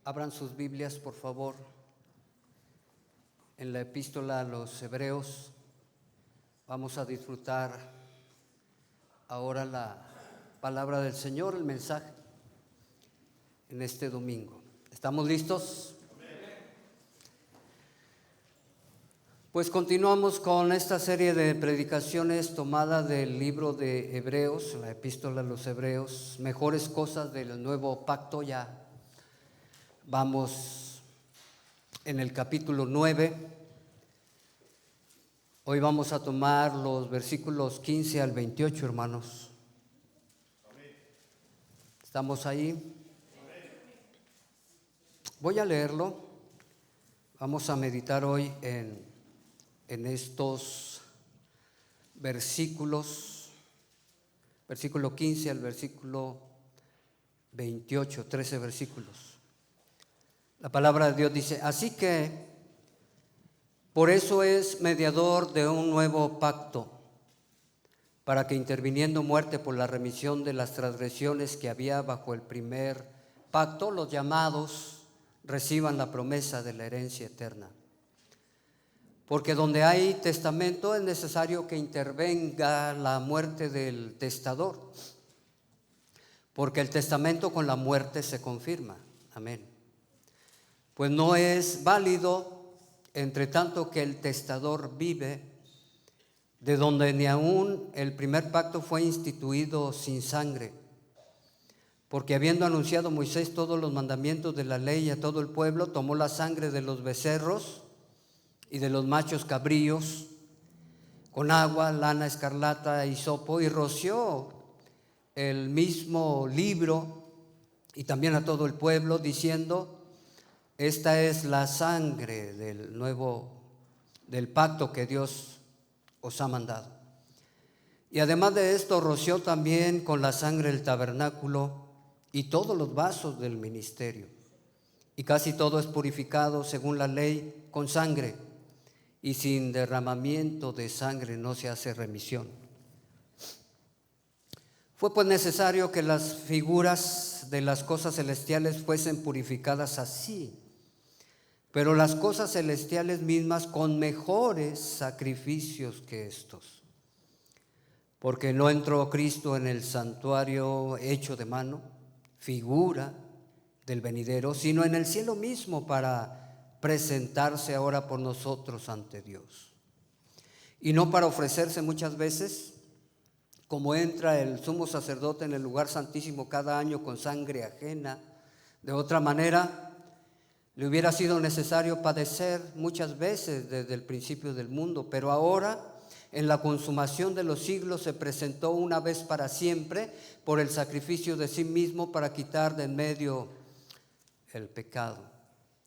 Abran sus Biblias, por favor, en la epístola a los Hebreos. Vamos a disfrutar ahora la palabra del Señor, el mensaje, en este domingo. ¿Estamos listos? Pues continuamos con esta serie de predicaciones tomada del libro de Hebreos, la epístola a los Hebreos, mejores cosas del nuevo pacto. Ya vamos en el capítulo 9. Hoy vamos a tomar los versículos 15 al 28, hermanos. ¿Estamos ahí? Voy a leerlo. Vamos a meditar hoy en estos versículos, versículo 15 al versículo 28, 13 versículos. La palabra de Dios dice: así que por eso es mediador de un nuevo pacto, para que interviniendo muerte por la remisión de las transgresiones que había bajo el primer pacto, los llamados reciban la promesa de la herencia eterna. Porque donde hay testamento es necesario que intervenga la muerte del testador, porque el testamento con la muerte se confirma. Amén. Pues no es válido, entre tanto que el testador vive, de donde ni aún el primer pacto fue instituido sin sangre. Porque habiendo anunciado Moisés todos los mandamientos de la ley a todo el pueblo, tomó la sangre de los becerros y de los machos cabríos con agua, lana escarlata y hisopo, y roció el mismo libro y también a todo el pueblo, diciendo: esta es la sangre del pacto que Dios os ha mandado. Y además de esto, roció también con la sangre el tabernáculo y todos los vasos del ministerio. Y casi todo es purificado según la ley con sangre, y sin derramamiento de sangre no se hace remisión. Fue pues necesario que las figuras de las cosas celestiales fuesen purificadas así, pero las cosas celestiales mismas con mejores sacrificios que estos. Porque no entró Cristo en el santuario hecho de mano, figura del venidero, sino en el cielo mismo, para presentarse ahora por nosotros ante Dios. Y no para ofrecerse muchas veces, como entra el sumo sacerdote en el lugar santísimo cada año con sangre ajena. De otra manera, le hubiera sido necesario padecer muchas veces desde el principio del mundo, pero ahora, en la consumación de los siglos, se presentó una vez para siempre por el sacrificio de sí mismo para quitar de en medio el pecado.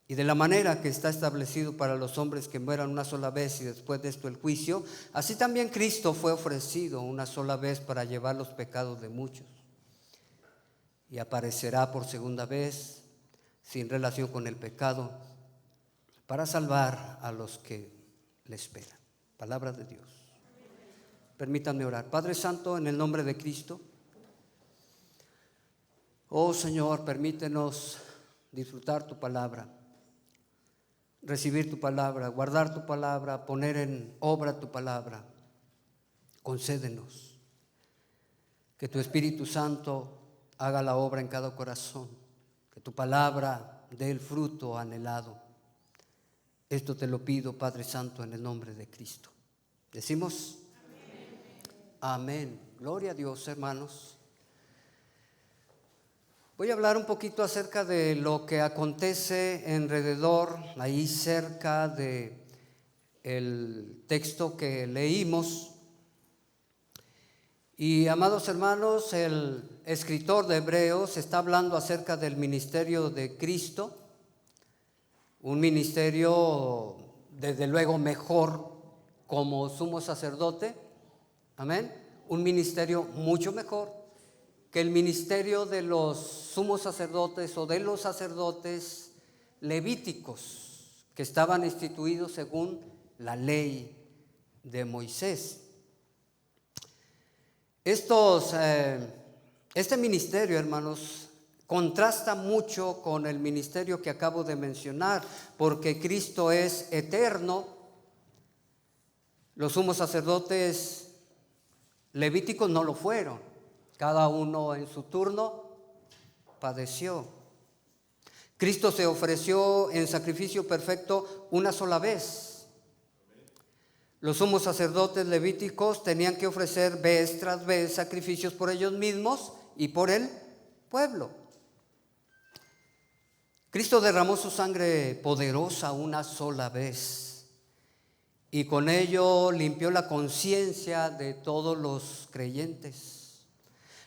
Y de la manera que está establecido para los hombres que mueran una sola vez y después de esto el juicio, así también Cristo fue ofrecido una sola vez para llevar los pecados de muchos. Y aparecerá por segunda vez, sin relación con el pecado, para salvar a los que le esperan. Palabra de Dios. Permítanme orar. Padre Santo, en el nombre de Cristo, oh Señor, permítenos disfrutar tu palabra, recibir tu palabra, guardar tu palabra, poner en obra tu palabra. Concédenos que tu Espíritu Santo haga la obra en cada corazón, que tu palabra dé el fruto anhelado. Esto te lo pido, Padre Santo, en el nombre de Cristo. ¿Decimos? Amén. Gloria a Dios, hermanos. Voy a hablar un poquito acerca de lo que acontece alrededor, ahí cerca de el texto que leímos. Y, amados hermanos, el escritor de Hebreos está hablando acerca del ministerio de Cristo, un ministerio desde luego mejor como sumo sacerdote, amén, un ministerio mucho mejor que el ministerio de los sumos sacerdotes o de los sacerdotes levíticos que estaban instituidos según la ley de Moisés. Este ministerio, hermanos, contrasta mucho con el ministerio que acabo de mencionar, porque Cristo es eterno. Los sumos sacerdotes levíticos no lo fueron, cada uno en su turno padeció. Cristo se ofreció en sacrificio perfecto una sola vez. Los sumos sacerdotes levíticos tenían que ofrecer vez tras vez sacrificios por ellos mismos y por el pueblo. Cristo derramó su sangre poderosa una sola vez y con ello limpió la conciencia de todos los creyentes.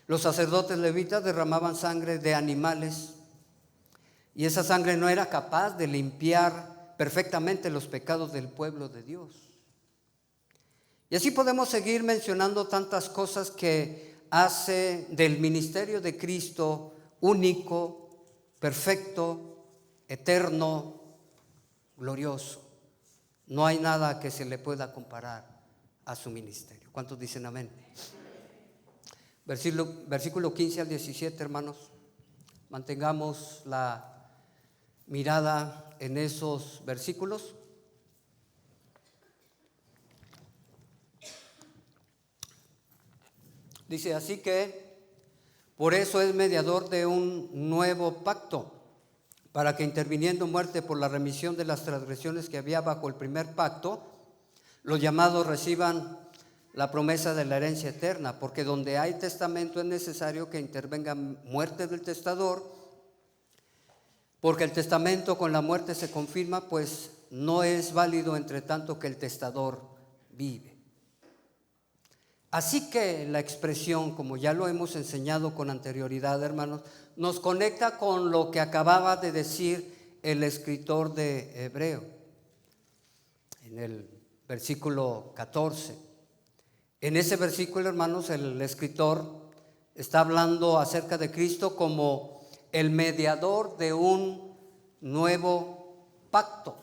Los sacerdotes levitas derramaban sangre de animales y esa sangre no era capaz de limpiar perfectamente los pecados del pueblo de Dios. Y así podemos seguir mencionando tantas cosas que hace del ministerio de Cristo único, perfecto, eterno, glorioso. No hay nada que se le pueda comparar a su ministerio. ¿Cuántos dicen amén? Versículo 15 al 17, hermanos. Mantengamos la mirada en esos versículos. Dice, así que por eso es mediador de un nuevo pacto, para que interviniendo muerte por la remisión de las transgresiones que había bajo el primer pacto, los llamados reciban la promesa de la herencia eterna, porque donde hay testamento es necesario que intervenga muerte del testador, porque el testamento con la muerte se confirma, pues no es válido entre tanto que el testador vive. Así que la expresión, como ya lo hemos enseñado con anterioridad, hermanos, nos conecta con lo que acababa de decir el escritor de Hebreo en el versículo 14. En ese versículo, hermanos, el escritor está hablando acerca de Cristo como el mediador de un nuevo pacto.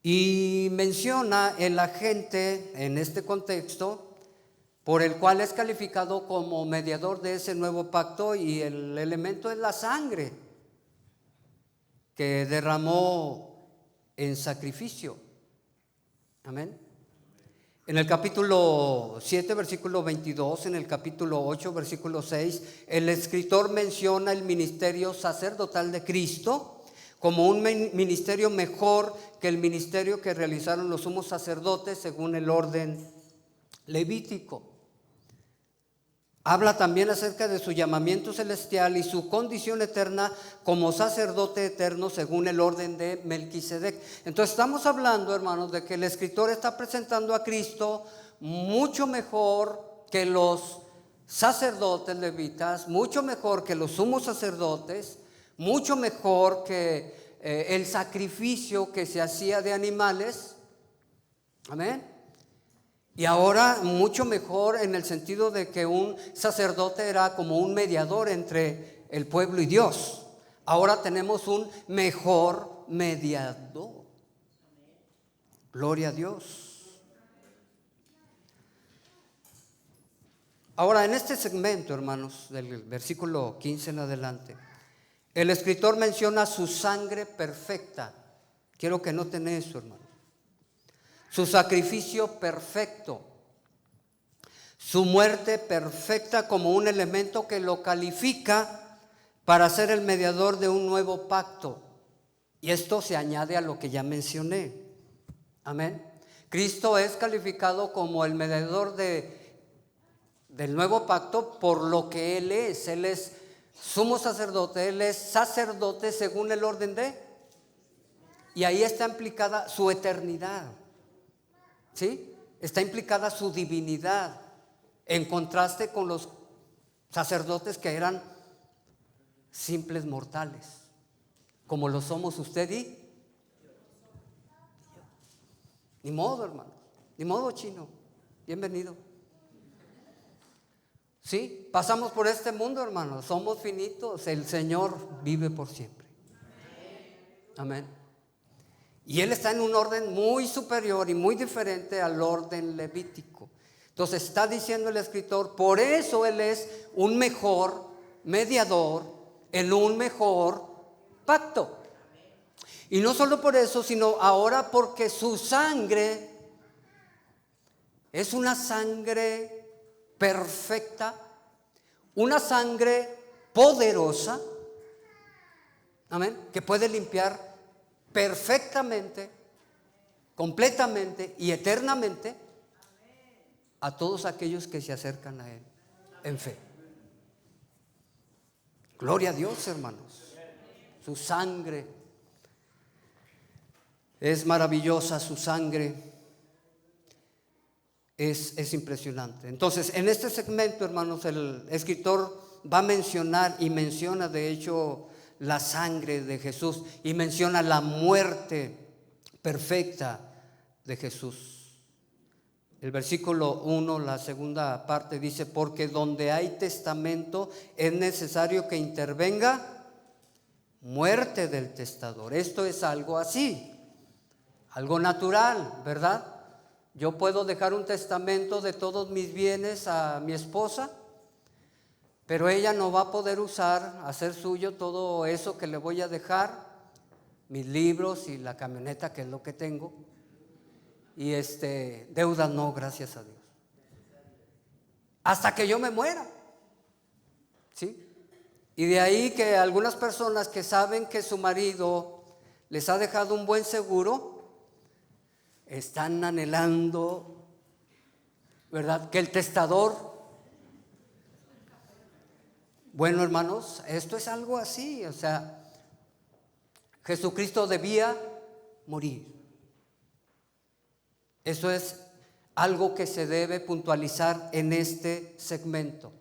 Y menciona el agente en este contexto por el cual es calificado como mediador de ese nuevo pacto, y el elemento es la sangre que derramó en sacrificio. Amén. En el capítulo 7, versículo 22, en el capítulo 8, versículo 6, el escritor menciona el ministerio sacerdotal de Cristo como un ministerio mejor que el ministerio que realizaron los sumos sacerdotes según el orden levítico. Habla también acerca de su llamamiento celestial y su condición eterna como sacerdote eterno según el orden de Melquisedec. Entonces estamos hablando, hermanos, de que el escritor está presentando a Cristo mucho mejor que los sacerdotes levitas, mucho mejor que los sumos sacerdotes, mucho mejor que el sacrificio que se hacía de animales. Amén. Y ahora mucho mejor en el sentido de que un sacerdote era como un mediador entre el pueblo y Dios. Ahora tenemos un mejor mediador. Gloria a Dios. Ahora en este segmento, hermanos, del versículo 15 en adelante, el escritor menciona su sangre perfecta. Quiero que noten eso, hermanos. Su sacrificio perfecto, su muerte perfecta como un elemento que lo califica para ser el mediador de un nuevo pacto. Y esto se añade a lo que ya mencioné. Amén. Cristo es calificado como el mediador del nuevo pacto por lo que Él es. Él es sumo sacerdote, Él es sacerdote según el orden de. Y ahí está implicada su eternidad. ¿Sí? Está implicada su divinidad, en contraste con los sacerdotes que eran simples mortales, como lo somos usted y yo. Ni modo, hermano, ni modo, chino, bienvenido. Sí, pasamos por este mundo, hermano, somos finitos, el Señor vive por siempre. Amén. Y Él está en un orden muy superior y muy diferente al orden levítico. Entonces está diciendo el escritor, por eso Él es un mejor mediador en un mejor pacto. Y no solo por eso, sino ahora porque su sangre es una sangre perfecta, una sangre poderosa, amén, que puede limpiar perfectamente, completamente y eternamente a todos aquellos que se acercan a Él en fe. Gloria a Dios, hermanos. Su sangre es maravillosa, su sangre es impresionante. Entonces, en este segmento, hermanos, el escritor va a mencionar y menciona de hecho la sangre de Jesús y menciona la muerte perfecta de Jesús. El versículo 1, la segunda parte dice: porque donde hay testamento es necesario que intervenga muerte del testador. Esto es algo así, algo natural, ¿verdad? Yo puedo dejar un testamento de todos mis bienes a mi esposa, pero ella no va a poder hacer suyo todo eso que le voy a dejar, mis libros y la camioneta, que es lo que tengo, y deuda no, gracias a Dios, hasta que yo me muera, ¿sí? Y de ahí que algunas personas que saben que su marido les ha dejado un buen seguro, están anhelando, ¿verdad?, que el testador. Bueno, hermanos, esto es algo así, o sea, Jesucristo debía morir. Eso es algo que se debe puntualizar en este segmento.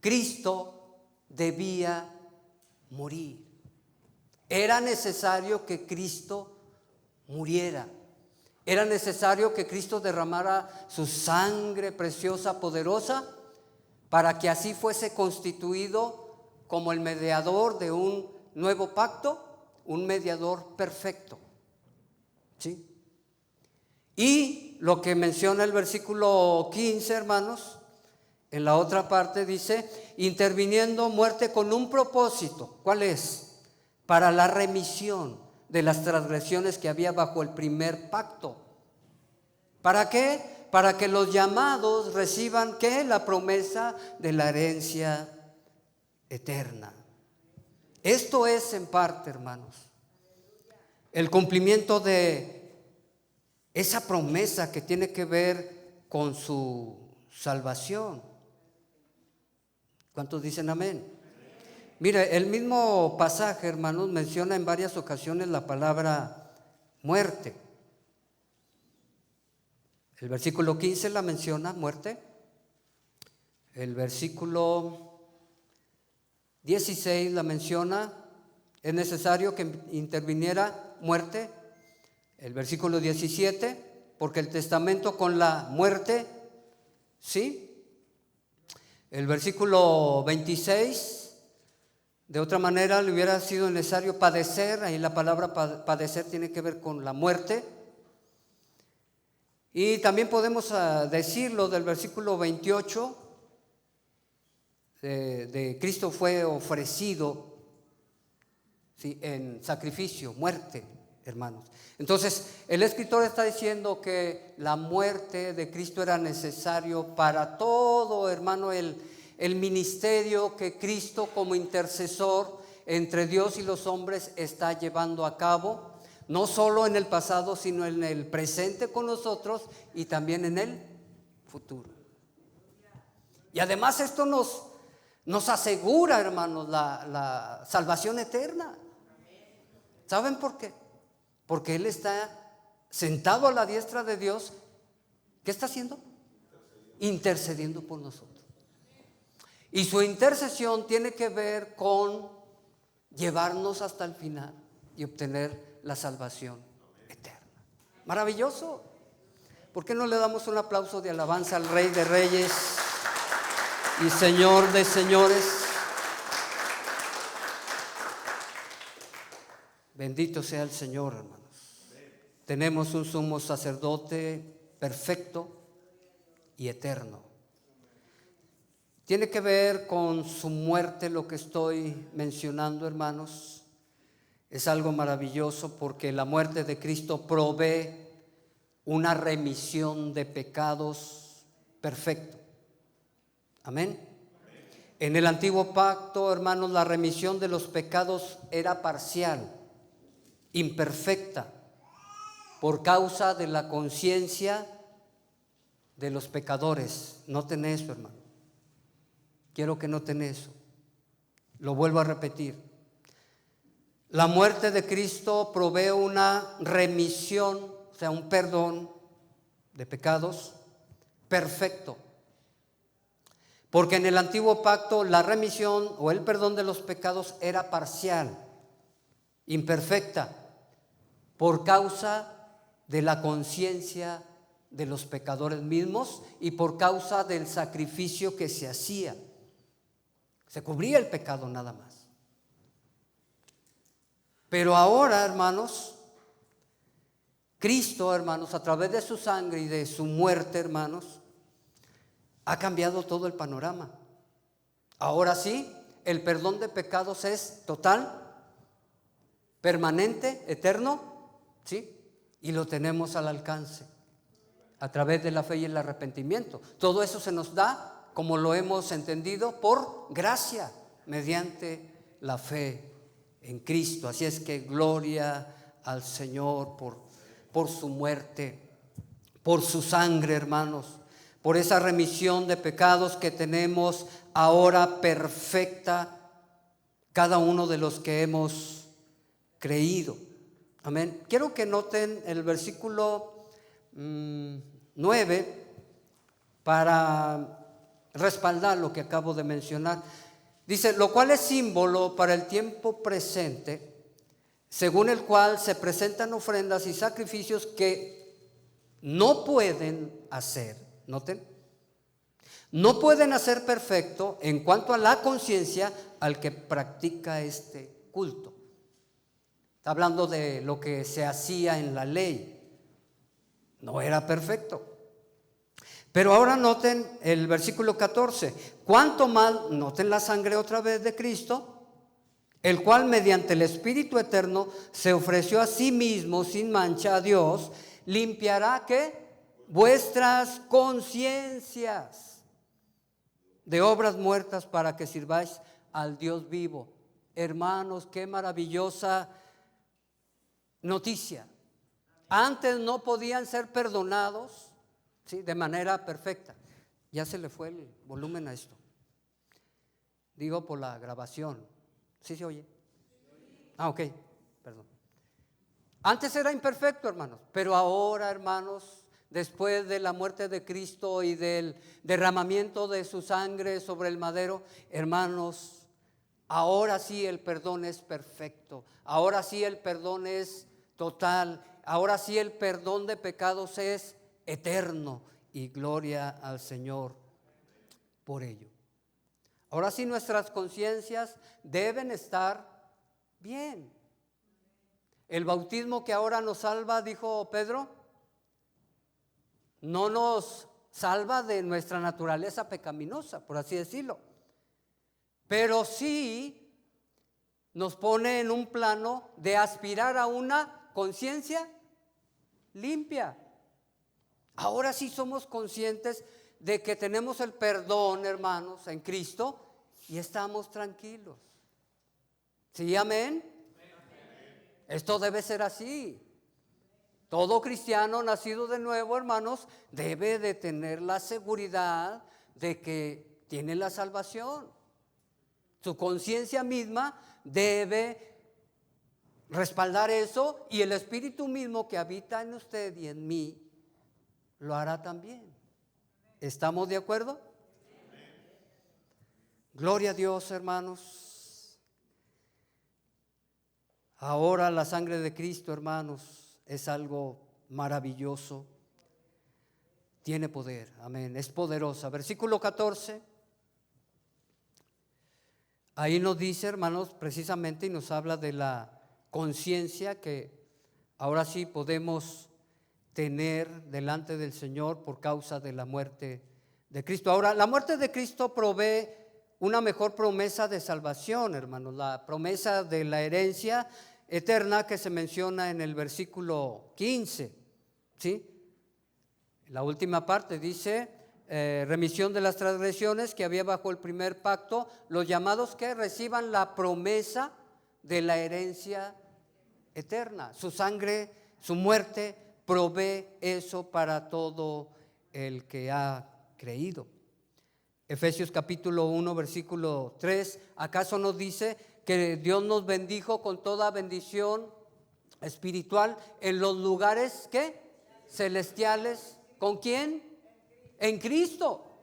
Cristo debía morir. Era necesario que Cristo muriera. Era necesario que Cristo derramara su sangre preciosa, poderosa, para que así fuese constituido como el mediador de un nuevo pacto, un mediador perfecto, ¿sí? Y lo que menciona el versículo 15, hermanos, en la otra parte dice: interviniendo muerte con un propósito. ¿Cuál es? Para la remisión de las transgresiones que había bajo el primer pacto. ¿Para qué? Para que los llamados reciban, ¿qué? La promesa de la herencia eterna. Esto es en parte, hermanos, el cumplimiento de esa promesa que tiene que ver con su salvación. ¿Cuántos dicen amén? Mire, el mismo pasaje, hermanos, menciona en varias ocasiones la palabra muerte. El versículo 15 la menciona, muerte. El versículo 16 la menciona, es necesario que interviniera muerte. El versículo 17, porque el testamento con la muerte, ¿sí? El versículo 26, de otra manera le hubiera sido necesario padecer. Ahí la palabra padecer tiene que ver con la muerte. Y también podemos decirlo del versículo 28, de Cristo fue ofrecido, ¿sí?, en sacrificio, muerte, hermanos. Entonces, el escritor está diciendo que la muerte de Cristo era necesario para todo, hermano, el ministerio que Cristo como intercesor entre Dios y los hombres está llevando a cabo, no solo en el pasado, sino en el presente con nosotros y también en el futuro. Y además esto nos asegura, hermanos, la salvación eterna. ¿Saben por qué? Porque Él está sentado a la diestra de Dios. ¿Qué está haciendo? Intercediendo por nosotros. Y su intercesión tiene que ver con llevarnos hasta el final y obtener la salvación eterna. Maravilloso. ¿Por qué no le damos un aplauso de alabanza al Rey de Reyes y Señor de señores? Bendito sea el Señor, hermanos. Tenemos un sumo sacerdote perfecto y eterno. Tiene que ver con su muerte lo que estoy mencionando, hermanos. Es algo maravilloso porque la muerte de Cristo provee una remisión de pecados perfecto. Amén. En el antiguo pacto, hermanos, la remisión de los pecados era parcial, imperfecta, por causa de la conciencia de los pecadores. Noten eso, hermano. Quiero que noten eso. Lo vuelvo a repetir. La muerte de Cristo provee una remisión, o sea, un perdón de pecados perfecto. Porque en el antiguo pacto la remisión o el perdón de los pecados era parcial, imperfecta, por causa de la conciencia de los pecadores mismos y por causa del sacrificio que se hacía. Se cubría el pecado nada más. Pero ahora, hermanos, Cristo, hermanos, a través de su sangre y de su muerte, hermanos, ha cambiado todo el panorama. Ahora sí, el perdón de pecados es total, permanente, eterno, ¿sí? Y lo tenemos al alcance a través de la fe y el arrepentimiento. Todo eso se nos da, como lo hemos entendido, por gracia, mediante la fe en Cristo. Así es que gloria al Señor por su muerte, por su sangre, hermanos, por esa remisión de pecados que tenemos ahora perfecta cada uno de los que hemos creído. Amén. Quiero que noten el versículo 9 para respaldar lo que acabo de mencionar. Dice, lo cual es símbolo para el tiempo presente, según el cual se presentan ofrendas y sacrificios que no pueden hacer. Noten, no pueden hacer perfecto en cuanto a la conciencia al que practica este culto. Está hablando de lo que se hacía en la ley. No era perfecto. Pero ahora noten el versículo 14. Cuánto más, noten la sangre otra vez de Cristo, el cual mediante el Espíritu eterno se ofreció a sí mismo sin mancha a Dios, limpiará ¿qué? Vuestras conciencias de obras muertas para que sirváis al Dios vivo. Hermanos, qué maravillosa noticia. Antes no podían ser perdonados, ¿sí?, de manera perfecta. Ya se le fue el volumen a esto. Digo por la grabación. ¿Sí se oye? Ah, ok, perdón. Antes era imperfecto, hermanos, pero ahora, hermanos, después de la muerte de Cristo y del derramamiento de su sangre sobre el madero, hermanos, ahora sí el perdón es perfecto. Ahora sí el perdón es total. Ahora sí el perdón de pecados es eterno. Y gloria al Señor por ello. Ahora sí nuestras conciencias deben estar bien. El bautismo que ahora nos salva, dijo Pedro, no nos salva de nuestra naturaleza pecaminosa, por así decirlo, pero sí nos pone en un plano de aspirar a una conciencia limpia. Ahora sí somos conscientes de que tenemos el perdón, hermanos, en Cristo y estamos tranquilos. ¿Sí, amén? Esto debe ser así. Todo cristiano nacido de nuevo, hermanos, debe de tener la seguridad de que tiene la salvación. Su conciencia misma debe respaldar eso y el Espíritu mismo que habita en usted y en mí lo hará también. ¿Estamos de acuerdo? Gloria a Dios, hermanos. Ahora la sangre de Cristo, hermanos, es algo maravilloso. Tiene poder, amén, es poderosa. Versículo 14. Ahí nos dice, hermanos, precisamente, y nos habla de la conciencia que ahora sí podemos tener delante del Señor por causa de la muerte de Cristo. Ahora, la muerte de Cristo provee una mejor promesa de salvación, hermanos, la promesa de la herencia eterna que se menciona en el versículo 15, ¿sí? La última parte dice, remisión de las transgresiones que había bajo el primer pacto, los llamados que reciban la promesa de la herencia eterna. Su sangre, su muerte provee eso para todo el que ha creído. Efesios capítulo 1 versículo 3, ¿acaso nos dice que Dios nos bendijo con toda bendición espiritual en los lugares ¿qué? Celestiales? ¿Con quién? En Cristo.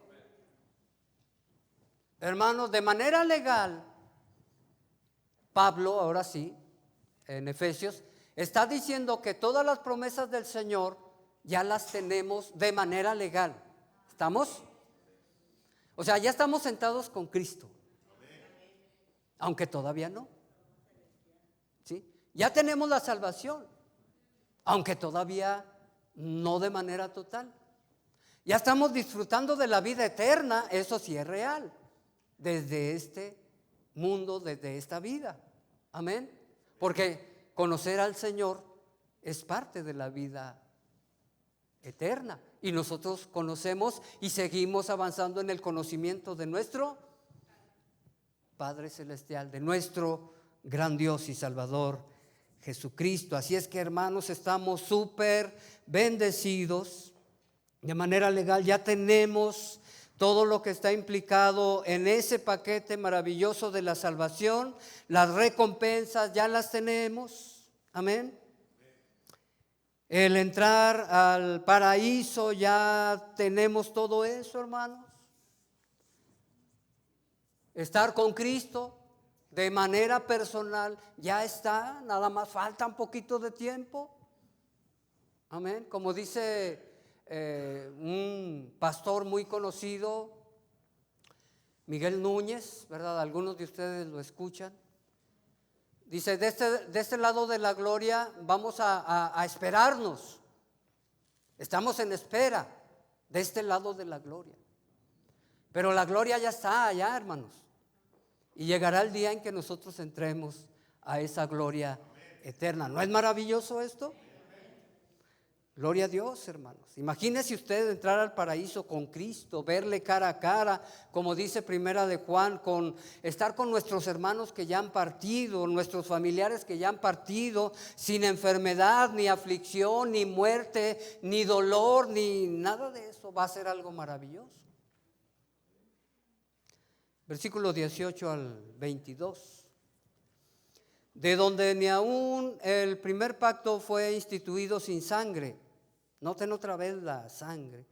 Hermanos, de manera legal, Pablo, ahora sí, en Efesios, está diciendo que todas las promesas del Señor ya las tenemos de manera legal. ¿Estamos? O sea, ya estamos sentados con Cristo, aunque todavía no. ¿Sí? Ya tenemos la salvación, aunque todavía no de manera total. Ya estamos disfrutando de la vida eterna, eso sí es real, desde este mundo, desde esta vida. Amén. Porque conocer al Señor es parte de la vida eterna. Y nosotros conocemos y seguimos avanzando en el conocimiento de nuestro Padre Celestial, de nuestro gran Dios y Salvador Jesucristo. Así es que, hermanos, estamos súper bendecidos. De manera legal ya tenemos todo lo que está implicado en ese paquete maravilloso de la salvación. Las recompensas ya las tenemos. Amén. El entrar al paraíso, ya tenemos todo eso, hermanos. Estar con Cristo de manera personal ya está, nada más falta un poquito de tiempo. Amén. Como dice un pastor muy conocido, Miguel Núñez, ¿verdad? Algunos de ustedes lo escuchan. Dice, de este lado de la gloria vamos a esperarnos. Estamos en espera de este lado de la gloria. Pero la gloria ya está allá, hermanos. Y llegará el día en que nosotros entremos a esa gloria eterna. ¿No es maravilloso esto? Gloria a Dios, hermanos. Imagínese usted entrar al paraíso con Cristo, verle cara a cara, como dice Primera de Juan, estar con nuestros hermanos que ya han partido, nuestros familiares que ya han partido, sin enfermedad, ni aflicción, ni muerte, ni dolor, ni nada de eso. Va a ser algo maravilloso. Versículo 18 al 22. De donde ni aún el primer pacto fue instituido sin sangre. Noten otra vez la sangre.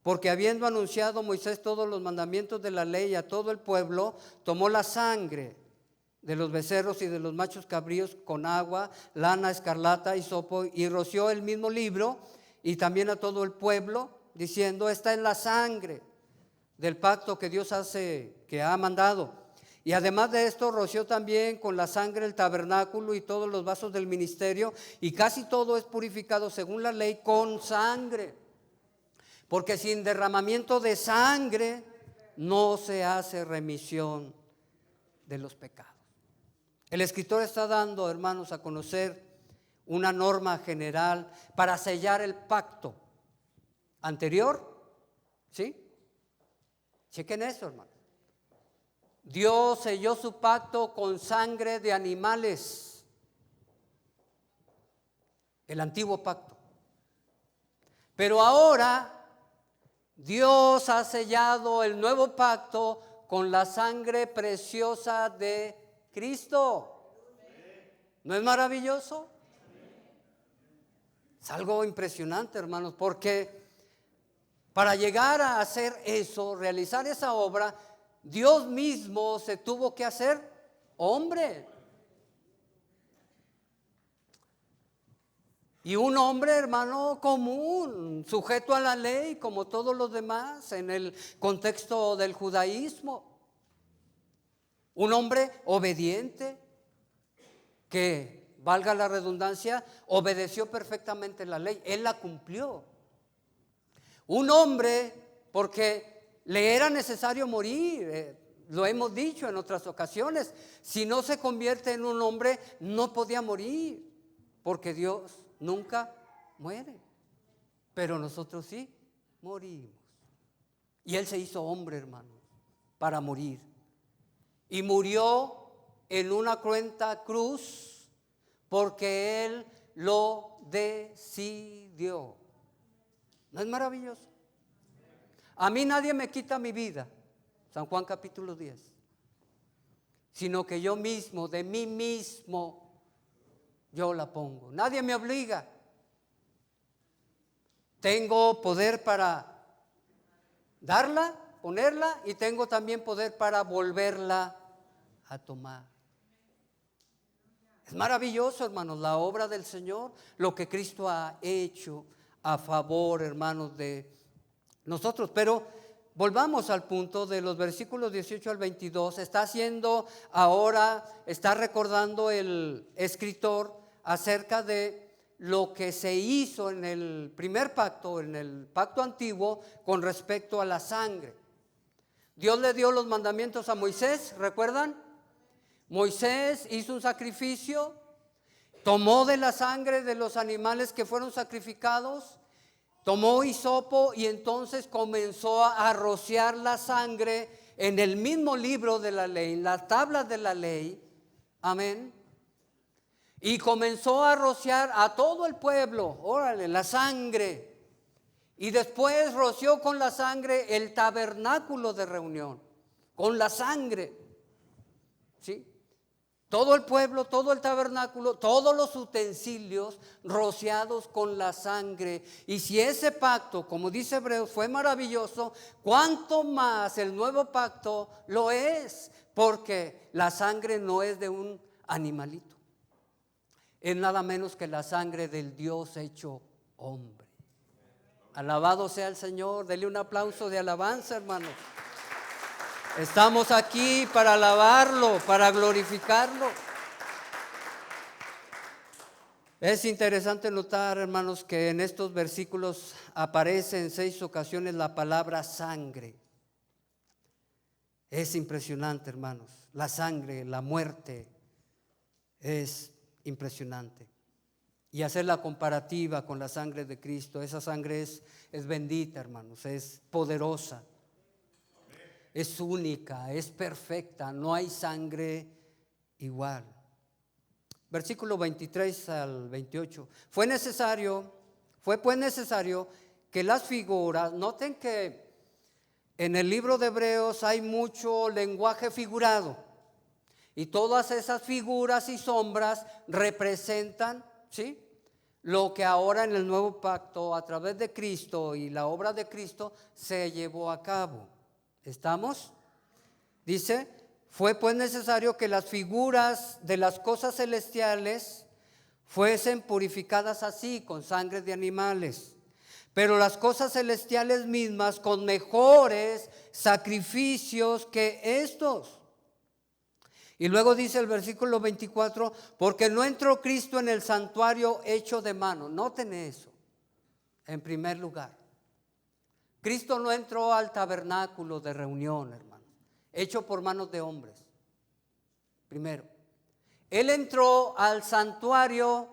Porque habiendo anunciado Moisés todos los mandamientos de la ley a todo el pueblo, tomó la sangre de los becerros y de los machos cabríos con agua, lana, escarlata, hisopo, y roció el mismo libro y también a todo el pueblo, diciendo: esta es la sangre del pacto que Dios que ha mandado. Y además de esto roció también con la sangre el tabernáculo y todos los vasos del ministerio, y casi todo es purificado según la ley con sangre, porque sin derramamiento de sangre no se hace remisión de los pecados. El escritor está dando, hermanos, a conocer una norma general para sellar el pacto anterior. ¿Sí? Chequen eso, hermanos. Dios selló su pacto con sangre de animales, el antiguo pacto. Pero ahora Dios ha sellado el nuevo pacto con la sangre preciosa de Cristo. ¿No es maravilloso? Es algo impresionante, hermanos, porque para llegar a hacer eso, realizar esa obra, Dios mismo se tuvo que hacer hombre. Y un hombre, hermano, común, sujeto a la ley, como todos los demás, en el contexto del judaísmo. Un hombre obediente, que, valga la redundancia, obedeció perfectamente la ley. Él la cumplió. Un hombre, porque le era necesario morir. Lo hemos dicho en otras ocasiones. Si no se convierte en un hombre, no podía morir, porque Dios nunca muere. Pero nosotros sí morimos. Y Él se hizo hombre, hermano, para morir. Y murió en una cruenta cruz porque Él lo decidió. ¿No es maravilloso? A mí nadie me quita mi vida, San Juan capítulo 10, sino que yo mismo, de mí mismo, yo la pongo. Nadie me obliga. Tengo poder para darla, ponerla, y tengo también poder para volverla a tomar. Es maravilloso, hermanos, la obra del Señor, lo que Cristo ha hecho a favor, hermanos, de nosotros. Pero volvamos al punto de los versículos 18 al 22. Está recordando el escritor acerca de lo que se hizo en el primer pacto, en el pacto antiguo, con respecto a la sangre. Dios le dio los mandamientos a Moisés, ¿recuerdan? Moisés hizo un sacrificio, tomó de la sangre de los animales que fueron sacrificados, tomó hisopo y entonces comenzó a rociar la sangre en el mismo libro de la ley, en las tablas de la ley. Amén. Y comenzó a rociar a todo el pueblo, órale, la sangre. Y después roció con la sangre el tabernáculo de reunión, con la sangre. ¿Sí? Todo el pueblo, todo el tabernáculo, todos los utensilios rociados con la sangre. Y si ese pacto, como dice Hebreos, fue maravilloso, ¿cuánto más el nuevo pacto lo es? Porque la sangre no es de un animalito, es nada menos que la sangre del Dios hecho hombre. Alabado sea el Señor. Dele un aplauso de alabanza, hermanos. Estamos aquí para alabarlo, para glorificarlo. Es interesante notar, hermanos, que en estos versículos aparece en 6 ocasiones la palabra sangre. Es impresionante, hermanos. La sangre, la muerte, es impresionante. Y hacer la comparativa con la sangre de Cristo, esa sangre es bendita, hermanos, es poderosa. Es única, es perfecta, no hay sangre igual. Versículo 23 al 28. Fue pues necesario que las figuras, noten que en el libro de Hebreos hay mucho lenguaje figurado. Y todas esas figuras y sombras representan, ¿sí?, lo que ahora en el nuevo pacto a través de Cristo y la obra de Cristo se llevó a cabo. ¿Estamos? Dice, fue pues necesario que las figuras de las cosas celestiales fuesen purificadas así, con sangre de animales, pero las cosas celestiales mismas con mejores sacrificios que estos. Y luego dice el versículo 24, porque no entró Cristo en el santuario hecho de mano. Noten eso, en primer lugar. Cristo no entró al tabernáculo de reunión, hermano, hecho por manos de hombres. Primero, Él entró al santuario,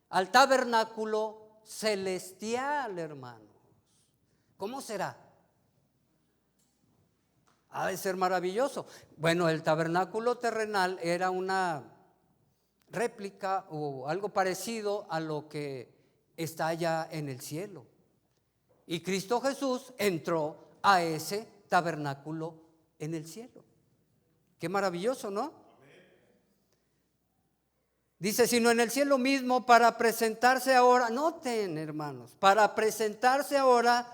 al tabernáculo celestial, hermanos. ¿Cómo será? Ha de ser maravilloso. Bueno, el tabernáculo terrenal era una réplica o algo parecido a lo que está allá en el cielo. Y Cristo Jesús entró a ese tabernáculo en el cielo. Qué maravilloso, ¿no? Dice, sino en el cielo mismo para presentarse ahora, noten, hermanos, para presentarse ahora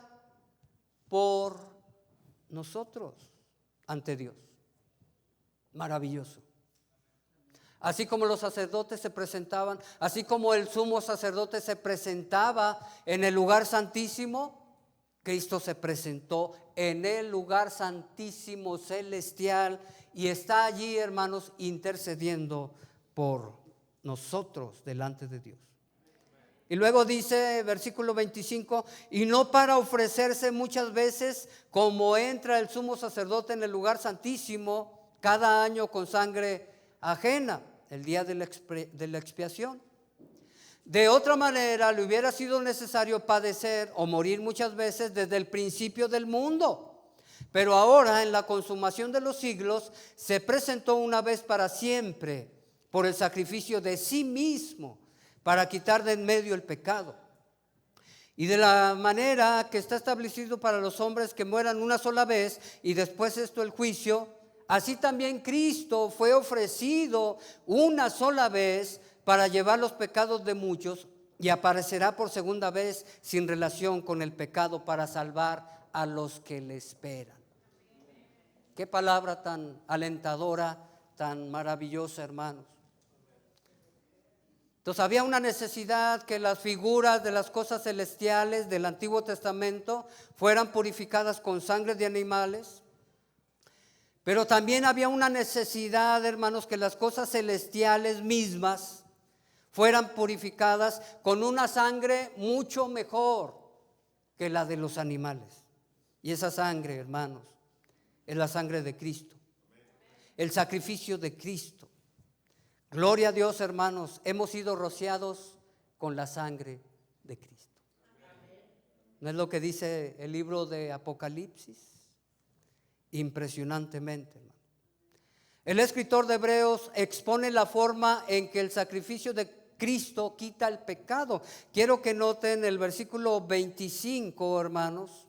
por nosotros ante Dios. Maravilloso. Así como los sacerdotes se presentaban, así como el sumo sacerdote se presentaba en el lugar santísimo, Cristo se presentó en el lugar santísimo celestial y está allí, hermanos, intercediendo por nosotros delante de Dios. Y luego dice, versículo 25, y no para ofrecerse muchas veces como entra el sumo sacerdote en el lugar santísimo cada año con sangre ajena, el día de la expiación. De otra manera le hubiera sido necesario padecer o morir muchas veces desde el principio del mundo. Pero ahora, en la consumación de los siglos, se presentó una vez para siempre por el sacrificio de sí mismo, para quitar de en medio el pecado. Y de la manera que está establecido para los hombres que mueran una sola vez y después esto el juicio, así también Cristo fue ofrecido una sola vez para llevar los pecados de muchos y aparecerá por segunda vez sin relación con el pecado para salvar a los que le esperan. Qué palabra tan alentadora, tan maravillosa, hermanos. Entonces había una necesidad que las figuras de las cosas celestiales del Antiguo Testamento fueran purificadas con sangre de animales. Pero también había una necesidad, hermanos, que las cosas celestiales mismas fueran purificadas con una sangre mucho mejor que la de los animales. Y esa sangre, hermanos, es la sangre de Cristo, el sacrificio de Cristo. Gloria a Dios, hermanos, hemos sido rociados con la sangre de Cristo. ¿No es lo que dice el libro de Apocalipsis? Impresionantemente, hermano. El escritor de Hebreos expone la forma en que el sacrificio de Cristo quita el pecado. Quiero que noten el versículo 25, hermanos.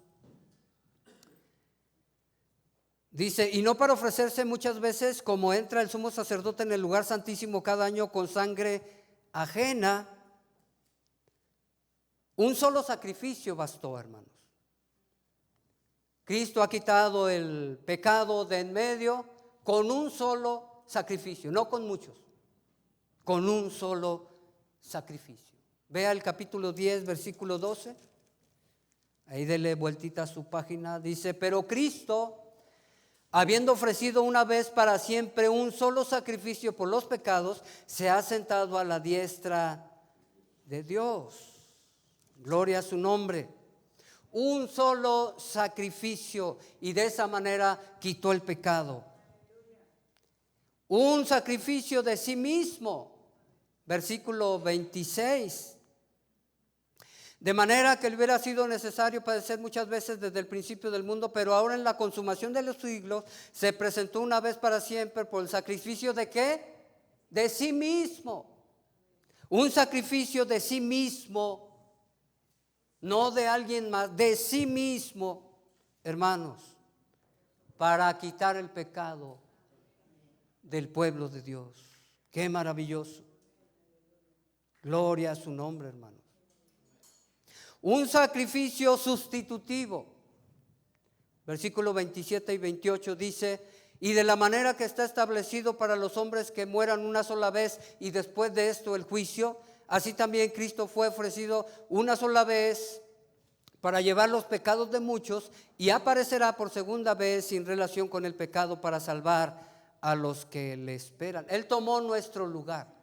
Dice, y no para ofrecerse muchas veces como entra el sumo sacerdote en el lugar santísimo cada año con sangre ajena. Un solo sacrificio bastó, hermanos. Cristo ha quitado el pecado de en medio con un solo sacrificio, no con muchos, con un solo sacrificio. Vea el capítulo 10, versículo 12. Ahí dele vueltita a su página. Dice, pero Cristo, habiendo ofrecido una vez para siempre un solo sacrificio por los pecados, se ha sentado a la diestra de Dios. Gloria a su nombre. Un solo sacrificio y de esa manera quitó el pecado. Un sacrificio de sí mismo. Versículo 26. De manera que le hubiera sido necesario padecer muchas veces desde el principio del mundo, pero ahora en la consumación de los siglos se presentó una vez para siempre por el sacrificio ¿de qué? De sí mismo. Un sacrificio de sí mismo, no de alguien más, de sí mismo, hermanos, para quitar el pecado del pueblo de Dios. Qué maravilloso. Gloria a su nombre, hermanos. Un sacrificio sustitutivo. Versículos 27 y 28 dice, y de la manera que está establecido para los hombres que mueran una sola vez y después de esto el juicio, así también Cristo fue ofrecido una sola vez para llevar los pecados de muchos y aparecerá por segunda vez sin relación con el pecado para salvar a los que le esperan. Él tomó nuestro lugar.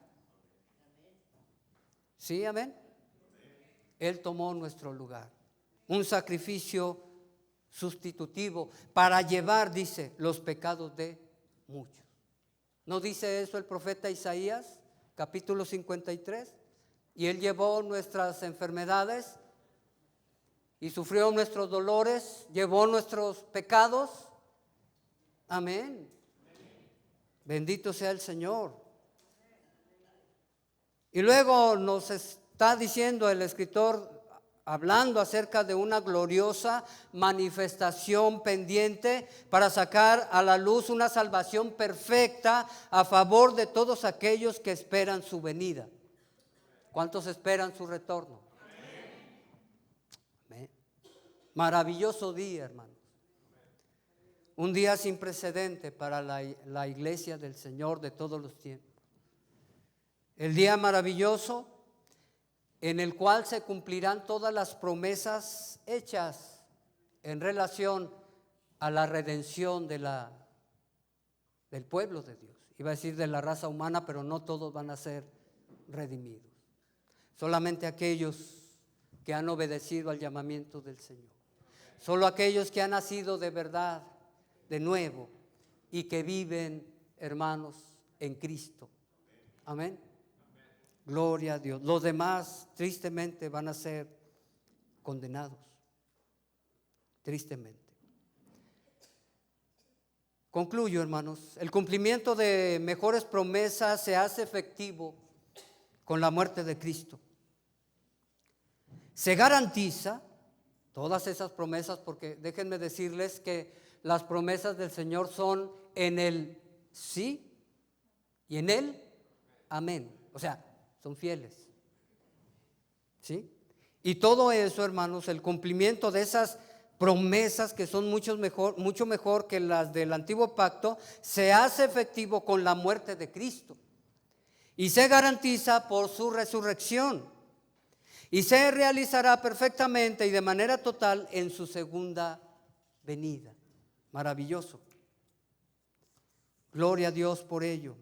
¿Sí, amén? Él tomó nuestro lugar. Un sacrificio sustitutivo para llevar, dice, los pecados de muchos. ¿No dice eso el profeta Isaías, capítulo 53? Y él llevó nuestras enfermedades y sufrió nuestros dolores, llevó nuestros pecados. Amén. Bendito sea el Señor. Y luego nos está diciendo el escritor, hablando acerca de una gloriosa manifestación pendiente para sacar a la luz una salvación perfecta a favor de todos aquellos que esperan su venida. ¿Cuántos esperan su retorno? Amén. Maravilloso día, hermanos. Un día sin precedente para la iglesia del Señor de todos los tiempos. El día maravilloso en el cual se cumplirán todas las promesas hechas en relación a la redención del pueblo de Dios. Iba a decir de la raza humana, pero no todos van a ser redimidos. solamente aquellos que han obedecido al llamamiento del Señor. Solo aquellos que han nacido de verdad, de nuevo, y que viven, hermanos, en Cristo. Amén. Gloria a Dios. Los demás, tristemente, van a ser condenados. Tristemente. Concluyo, hermanos. El cumplimiento de mejores promesas se hace efectivo con la muerte de Cristo. Se garantiza todas esas promesas, porque déjenme decirles que las promesas del Señor son en el sí y en el amén. O sea, son fieles. ¿Sí? Y todo eso, hermanos, el cumplimiento de esas promesas que son mucho mejor que las del antiguo pacto, se hace efectivo con la muerte de Cristo. Y se garantiza por su resurrección. Y se realizará perfectamente y de manera total en su segunda venida. Maravilloso. Gloria a Dios por ello.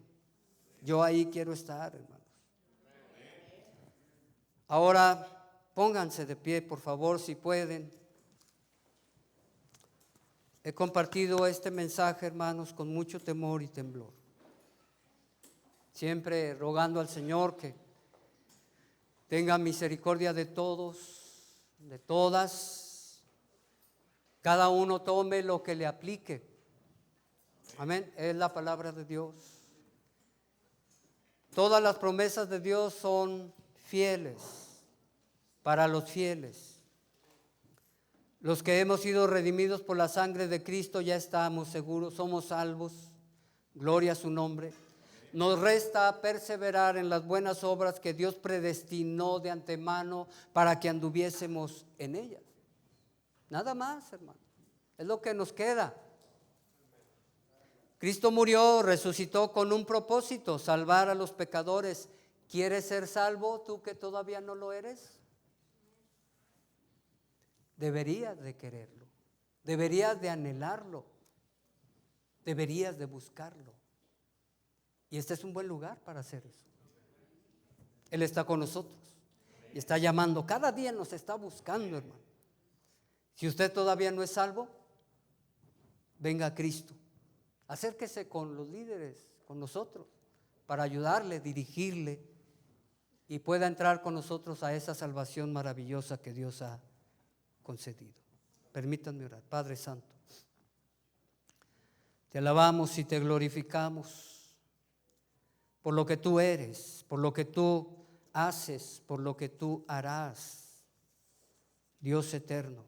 Yo ahí quiero estar, hermanos. Ahora, pónganse de pie, por favor, si pueden. He compartido este mensaje, hermanos, con mucho temor y temblor. Siempre rogando al Señor que tenga misericordia de todos, de todas. Cada uno tome lo que le aplique. Amén. Es la palabra de Dios. Todas las promesas de Dios son fieles para los fieles. Los que hemos sido redimidos por la sangre de Cristo ya estamos seguros, somos salvos. Gloria a su nombre. Nos resta perseverar en las buenas obras que Dios predestinó de antemano para que anduviésemos en ellas. Nada más, hermano. Es lo que nos queda. Cristo murió, resucitó con un propósito: salvar a los pecadores. ¿Quieres ser salvo tú que todavía no lo eres? Deberías de quererlo, deberías de anhelarlo, deberías de buscarlo. Y este es un buen lugar para hacer eso. Él está con nosotros y está llamando, cada día nos está buscando, hermano. Si usted todavía no es salvo, venga a Cristo. Acérquese con los líderes, con nosotros, para ayudarle, dirigirle y pueda entrar con nosotros a esa salvación maravillosa que Dios ha concedido. Permítanme orar. Padre Santo, te alabamos y te glorificamos por lo que tú eres, por lo que tú haces, por lo que tú harás, Dios eterno.